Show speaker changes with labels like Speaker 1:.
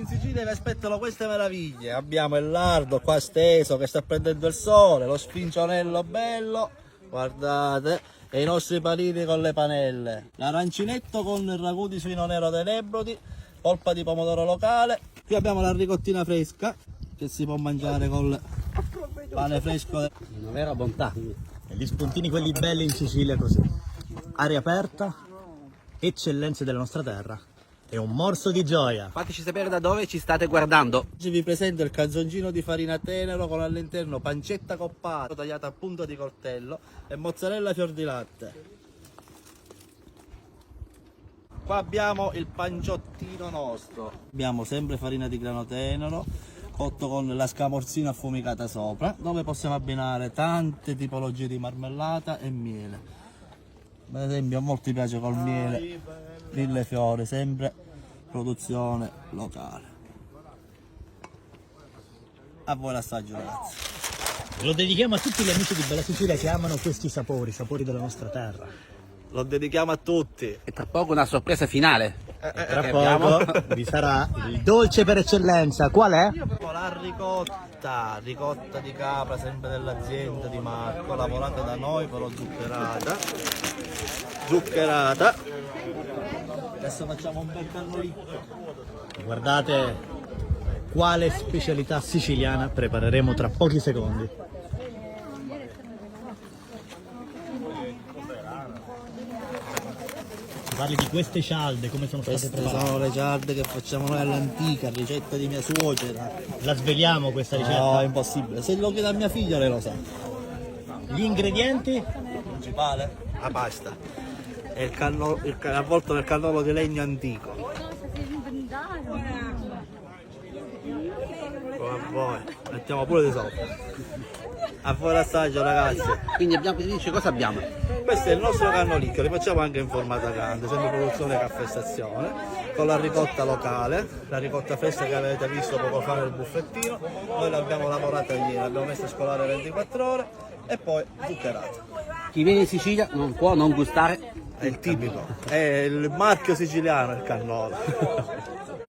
Speaker 1: In Sicilia vi aspettano queste meraviglie. Abbiamo il lardo qua steso che sta prendendo il sole, lo sfincionello bello, guardate, e i nostri panini con le panelle. L'arancinetto con il ragù di suino nero dei Nebrodi, polpa di pomodoro locale. Qui abbiamo la ricottina fresca che si può mangiare col pane fresco.
Speaker 2: Una vera bontà. E gli spuntini quelli belli in Sicilia così. Aria aperta, eccellenze della nostra terra e un morso di gioia.
Speaker 3: Fateci sapere da dove ci state guardando.
Speaker 1: Oggi vi presento il canzoncino di farina tenero con all'interno pancetta coppata tagliata a punta di coltello e mozzarella fior di latte. Qua abbiamo il panciottino nostro. Abbiamo sempre farina di grano tenero cotto con la scamorzina affumicata sopra, dove possiamo abbinare tante tipologie di marmellata e miele. Per esempio a molti piace col miele, millefiori, sempre produzione locale. A voi l'assaggio, ragazzi.
Speaker 2: Lo dedichiamo a tutti gli amici di Bella Sicilia che amano questi sapori, sapori della nostra terra.
Speaker 1: Lo dedichiamo a tutti.
Speaker 3: E tra poco una sorpresa finale.
Speaker 2: Tra poco vi sarà il dolce per eccellenza. Qual è?
Speaker 1: La ricotta di capra, sempre dell'azienda di Marco, lavorata da noi però zuccherata. Adesso facciamo un bel cannolino.
Speaker 2: Guardate quale specialità siciliana prepareremo tra pochi secondi. Parli di queste cialde, come sono state
Speaker 1: Queste
Speaker 2: preparate?
Speaker 1: sono le cialde che facciamo noi all'antica, ricetta di mia suocera.
Speaker 2: La sveliamo questa ricetta?
Speaker 1: No, è impossibile. Se lo chiede a mia figlia lei lo sa.
Speaker 2: Gli ingredienti?
Speaker 1: Principale? La pasta. E il avvolto nel cannolo di legno antico. Come a voi. Mettiamo pure di sopra. A voi l'assaggio, ragazzi.
Speaker 3: Quindi abbiamo, dice cosa abbiamo?
Speaker 1: Questo è il nostro cannolicchio, li facciamo anche in formata grande, sempre produzione caffè stazione, con la ricotta locale, la ricotta fresca che avete visto poco fa nel buffettino. Noi l'abbiamo lavorata ieri, l'abbiamo messa a scolare 24 ore e poi zuccherata.
Speaker 3: Chi viene in Sicilia non può non gustare.
Speaker 1: È il tipico, è il marchio siciliano il cannolo.